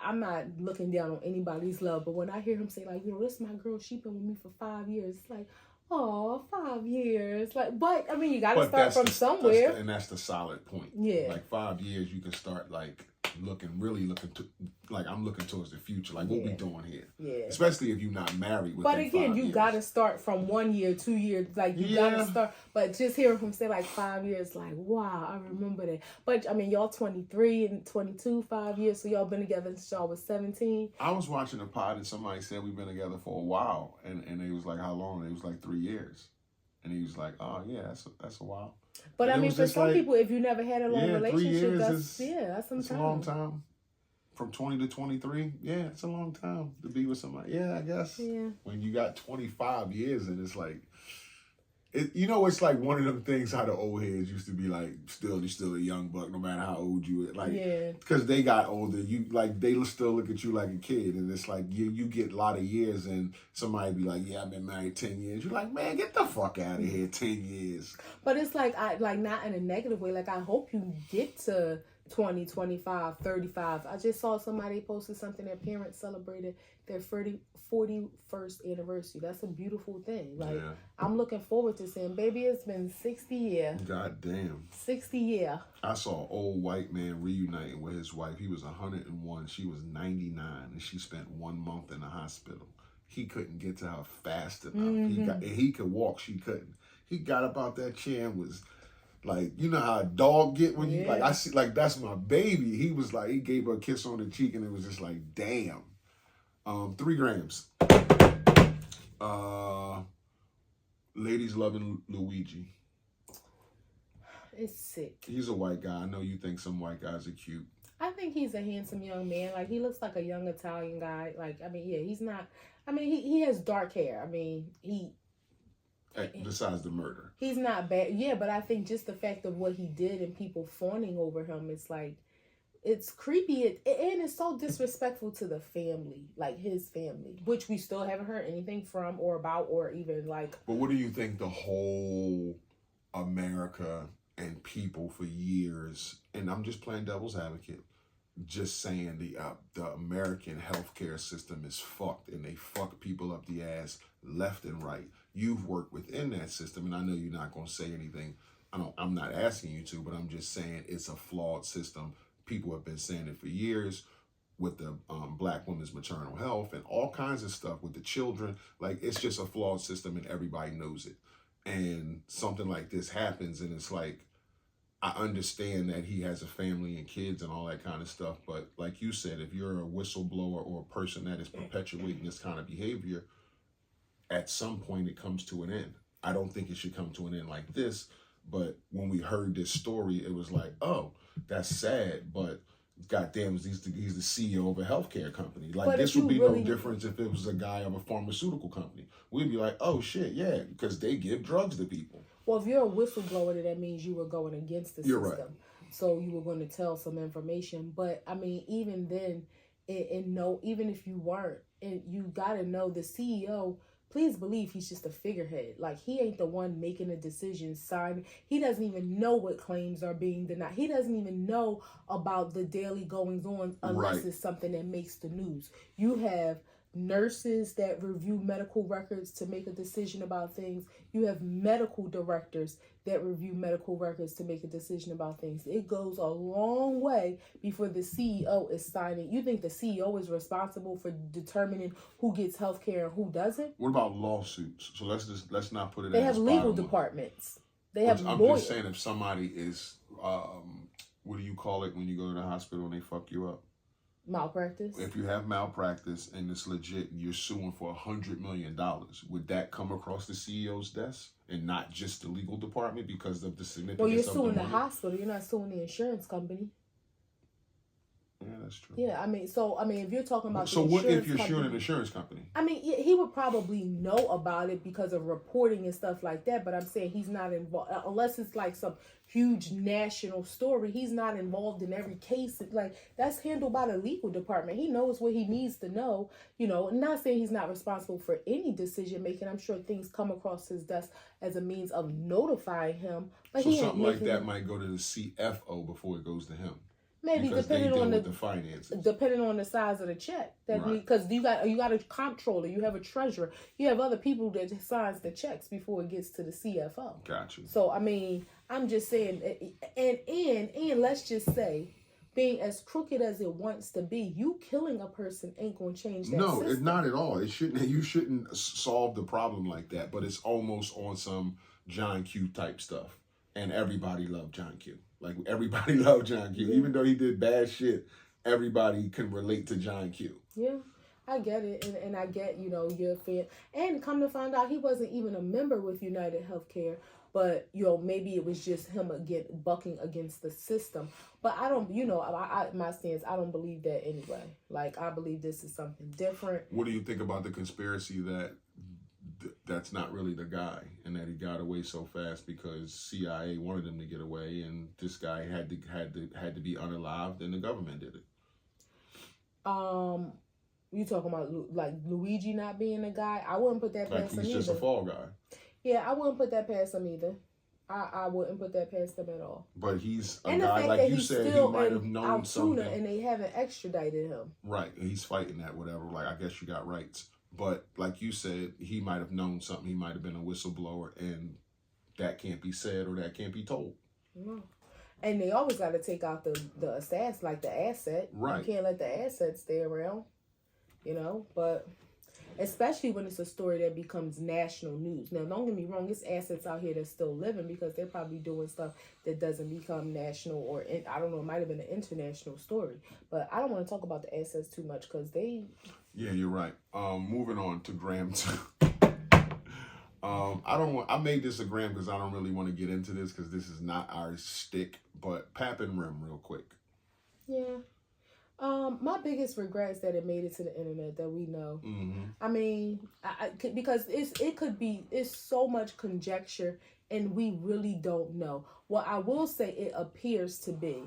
B: I'm not looking down on anybody's love, but when I hear him say like, you know, this is my girl, she been with me for 5 years, it's like, oh, 5 years. Like, but I mean, you got to start from somewhere.
A: And that's the solid point.
B: Yeah.
A: Like 5 years, you can start like really looking to, like, I'm looking towards the future. Like, what we doing here? Yeah. Especially if you're not married.
B: But again, you got to start from 1 year, 2 years. Like, you got to start. But just hearing him say like 5 years, like, wow, I remember that. But I mean, y'all 23 and 22, 5 years. So y'all been together since y'all was 17.
A: I was watching a pod and somebody said we've been together for a while. And it was like, how long? It was like 3 years. And he was like, oh, yeah, that's a while.
B: But I mean, for some people, if you never had a long relationship, that's
A: some time. It's a long time. From 20 to 23, yeah, it's a long time to be with somebody. Yeah, I guess. Yeah. When you got 25 years and it's like, it's like one of them things how the old heads used to be like, you're still a young buck no matter how old you are. Like, because they got older, they still look at you like a kid. And it's like, you get a lot of years and somebody be like, yeah, I've been married 10 years. You're like, man, get the fuck out of here, 10 years.
B: But it's like, not in a negative way. Like, I hope you get to 20, 25, 35. I just saw somebody posted something, their parents celebrated their 41st anniversary. That's a beautiful thing. Like, yeah. I'm looking forward to seeing, baby, it's been 60 years.
A: God damn.
B: 60 years.
A: I saw an old white man reuniting with his wife. He was 101. She was 99, and she spent 1 month in the hospital. He couldn't get to her fast enough. Mm-hmm. He could walk, she couldn't. He got up out that chair and was like, you know how a dog get when you, like, I see, like, that's my baby. He was like, he gave her a kiss on the cheek, and it was just like, damn. 3 grams. Ladies loving Luigi.
B: It's sick.
A: He's a white guy. I know you think some white guys are cute.
B: I think he's a handsome young man. Like, he looks like a young Italian guy. Like, I mean, yeah, he's not, I mean, he has dark hair. I mean,
A: besides the murder.
B: He's not bad. Yeah, but I think just the fact of what he did and people fawning over him, it's like, it's creepy. And it's so disrespectful to the family, like his family, which we still haven't heard anything from or about or even like.
A: But what do you think the whole America and people for years, and I'm just playing devil's advocate, just saying the American healthcare system is fucked and they fuck people up the ass left and right. You've worked within that system, and I know you're not going to say anything. I'm not asking you to, but I'm just saying it's a flawed system. People have been saying it for years with the black women's maternal health and all kinds of stuff with the children. Like, it's just a flawed system and everybody knows it. And something like this happens, and it's like, I understand that he has a family and kids and all that kind of stuff. But like you said, if you're a whistleblower or a person that is perpetuating this kind of behavior, at some point it comes to an end. I don't think it should come to an end like this. But when we heard this story, it was like, oh, that's sad. But goddamn, he's the CEO of a healthcare company. Like, but this would be no difference if it was a guy of a pharmaceutical company. We'd be like, oh shit, yeah, because they give drugs to people.
B: Well, if you're a whistleblower, then that means you were going against the system. Right. So you were going to tell some information. But I mean, even then, even if you weren't, and you got to know the CEO, please believe he's just a figurehead. Like, he ain't the one making a decision, signing. He doesn't even know what claims are being denied. He doesn't even know about the daily goings on unless it's something that makes the news. You have nurses that review medical records to make a decision about things. You have medical directors that review medical records to make a decision about things. It goes a long way before the CEO is signing. You think the CEO is responsible for determining who gets health care and who doesn't?
A: What about lawsuits? So let's not put it.
B: They have legal departments. They have lawyers.
A: I'm just saying, if somebody is what do you call it when you go to the hospital and they fuck you up?
B: Malpractice.
A: If you have malpractice and it's legit, you're suing for $100 million. Would that come across the CEO's desk and not just the legal department because of the significance?
B: Well, you're suing the hospital. You're not suing the insurance company.
A: Yeah, that's true.
B: Yeah, I mean, if you're talking about
A: so what if you're suing an insurance company?
B: I mean, he would probably know about it because of reporting and stuff like that. But I'm saying he's not involved unless it's like some huge national story. He's not involved in every case. Like, that's handled by the legal department. He knows what he needs to know. You know, I'm not saying he's not responsible for any decision making. I'm sure things come across his desk as a means of notifying him. But
A: so something like that might go to the CFO before it goes to him.
B: Maybe
A: because
B: depending on
A: the finances,
B: depending on the size of the check. Because you got a comptroller, you have a treasurer, you have other people that signs the checks before it gets to the CFO.
A: Gotcha.
B: So I mean, I'm just saying, and let's just say, being as crooked as it wants to be, you killing a person ain't gonna change that.
A: No,
B: system.
A: It's not at all. It shouldn't. You shouldn't solve the problem like that. But it's almost on some John Q type stuff, and everybody loved John Q. Like, everybody loved John Q. Even though he did bad shit, everybody can relate to John Q.
B: Yeah, I get it. And I get, your fan. And come to find out, he wasn't even a member with United Healthcare. But, maybe it was just him again bucking against the system. But I don't, my stance, I don't believe that anyway. Like, I believe this is something different.
A: What do you think about the conspiracy that that's not really the guy and that he got away so fast because CIA wanted him to get away and this guy had to be unalived and the government did it?
B: You talking about like Luigi not being a guy? I wouldn't put that past him either.
A: He's just a fall guy.
B: Yeah, I wouldn't put that past him either. I wouldn't put that past him at all.
A: But he's a
B: and
A: guy,
B: the fact
A: like
B: that
A: you
B: he's
A: said, he
B: still
A: might
B: in
A: have known
B: Altoona
A: something.
B: and they haven't extradited him.
A: Right. He's fighting that, whatever. Like, I guess you got rights. But like you said, he might have known something. He might have been a whistleblower, and that can't be said or that can't be told.
B: No. And they always got to take out the assassin, like the asset.
A: Right.
B: You can't let the asset stay around, you know. But especially when it's a story that becomes national news. Now, don't get me wrong, there's assets out here that's still living because they're probably doing stuff that doesn't become national or, I don't know, it might have been an international story. But I don't want to talk about the assets too much because they...
A: Yeah, you're right. Moving on to Graham 2. I made this a Graham because I don't really want to get into this because this is not our stick, but Pap and Rim real quick.
B: Yeah. My biggest regret is that it made it to the internet, that we know.
A: Mm-hmm.
B: I mean, because it's so much conjecture and we really don't know. What I will say it appears to be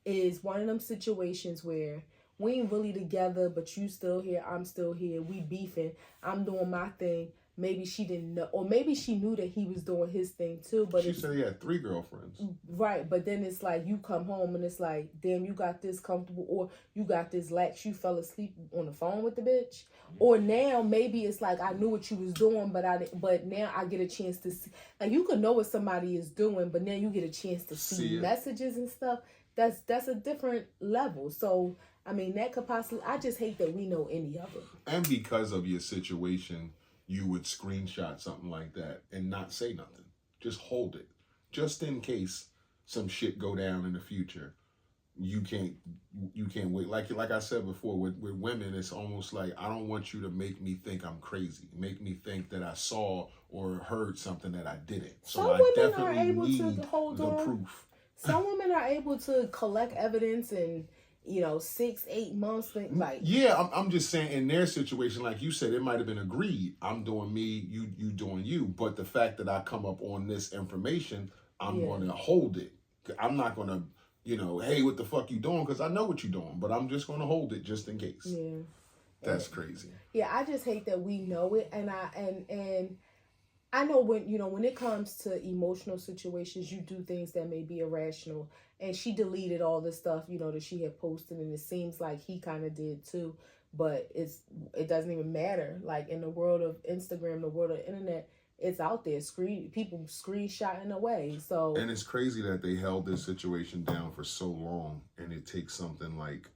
B: is one of them situations where we ain't really together, but you still here, I'm still here, we beefing, I'm doing my thing. Maybe she didn't know, or maybe she knew that he was doing his thing too. But
A: she said he had 3 girlfriends.
B: Right, but then it's like you come home and it's like, damn, you got this comfortable, or you got this lax, you fell asleep on the phone with the bitch. Or now maybe it's like I knew what you was doing, but now I get a chance to see. Like you can know what somebody is doing, but now you get a chance to see messages and stuff. That's a different level. So I mean, that could possibly. I just hate that we know any of it.
A: And because of your situation, you would screenshot something like that and not say nothing. Just hold it. Just in case some shit go down in the future. You can't wait. Like I said before, with women, it's almost like I don't want you to make me think I'm crazy. Make me think that I saw or heard something that I didn't. So
B: Some
A: I
B: women
A: definitely
B: are able
A: need
B: to hold
A: the
B: on.
A: proof.
B: Some women are able to collect evidence and 6-8 months.
A: Yeah, I'm just saying in their situation, like you said, it might have been agreed. I'm doing me, you doing you. But the fact that I come up on this information, I'm going to hold it. I'm not going to, hey, what the fuck you doing? Because I know what you're doing, but I'm just going to hold it just in case.
B: Yeah,
A: that's crazy.
B: Yeah, I just hate that we know it, and I know when it comes to emotional situations, you do things that may be irrational. And she deleted all the stuff, that she had posted, and it seems like he kind of did too. But it doesn't even matter. Like in the world of Instagram, the world of the internet, it's out there. People screenshotting away. So
A: and it's crazy that they held this situation down for so long, and it takes something like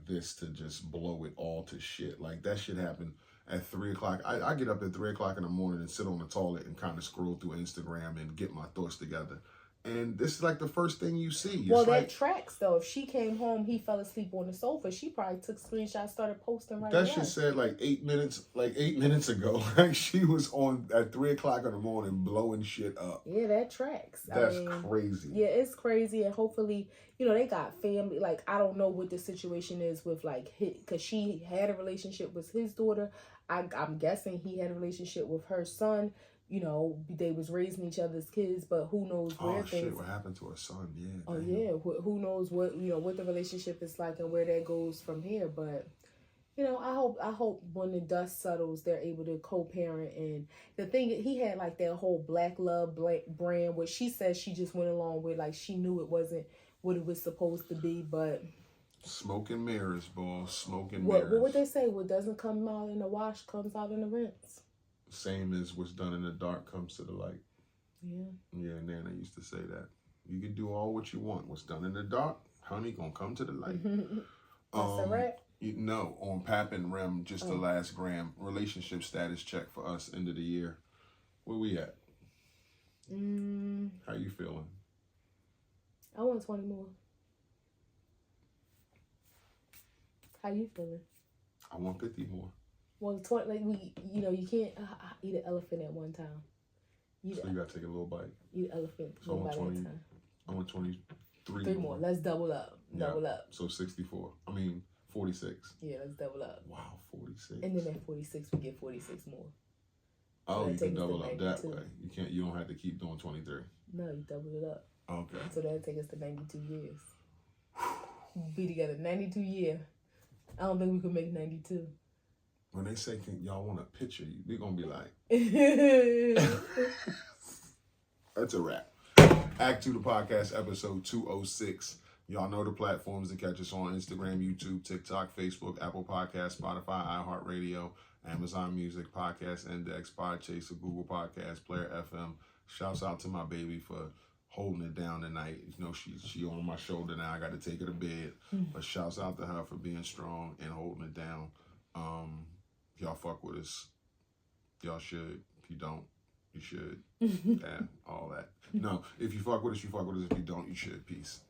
A: this to just blow it all to shit. Like that shit happened at 3 o'clock. I get up at 3 o'clock in the morning and sit on the toilet and kind of scroll through Instagram and get my thoughts together. And this is like the first thing you see.
B: Well, that tracks though. If she came home, he fell asleep on the sofa. She probably took screenshots, started posting right away.
A: That shit said 8 minutes ago. Like she was on at 3 o'clock in the morning blowing shit up.
B: Yeah, that tracks.
A: That's crazy.
B: Yeah, it's crazy, and hopefully, they got family. Like I don't know what the situation is with because she had a relationship with his daughter. I'm guessing he had a relationship with her son. They was raising each other's kids, but who knows where things...
A: shit, what happened to her son? Yeah.
B: Oh, yeah. Who knows what the relationship is like and where that goes from here. But, I hope when the dust settles, they're able to co-parent. And the thing, he had like that whole black love brand, which she says she just went along with. Like, she knew it wasn't what it was supposed to be, but...
A: Smoke and mirrors, boss. Smoke and mirrors.
B: What they say, what doesn't come out in the wash comes out in the rinse.
A: Same as what's done in the dark comes to the light.
B: Yeah.
A: Yeah, Nana used to say that. You can do all what you want. What's done in the dark, honey, gonna come to the light.
B: That's all right.
A: No, on Pap and Rem, just the last Graham relationship status check for us end of the year. Where we at? How you feeling?
B: I want 20 more. How you feeling?
A: I want 50 more.
B: Well, 20, you can't eat an elephant at one time.
A: So you gotta take a little bite.
B: Eat an elephant.
A: So I want 20. I want 23
B: 3 more. Let's double up. Double up.
A: So 64. 46.
B: Yeah, let's double up.
A: Wow, 46.
B: And then at 46, we get 46 more.
A: Oh, you can double up that way. You don't have to keep doing 23.
B: No, you double it up.
A: Okay.
B: So that'll take us to 92 years. Be together 92 years. I don't think we can make 92.
A: When they say, y'all want a picture, we're going to be like... That's a wrap. Act 2 the podcast, episode 206. Y'all know the platforms to catch us on: Instagram, YouTube, TikTok, Facebook, Apple Podcasts, Spotify, iHeartRadio, Amazon Music, Podcast Index, Podchaser, Google Podcasts, Player FM. Shouts out to my baby for holding it down tonight. You know, she on my shoulder now. I got to take her to bed. But shouts out to her for being strong and holding it down. Y'all fuck with us. Y'all should. If you don't, you should. Yeah, all that. No, if you fuck with us, you fuck with us. If you don't, you should. Peace.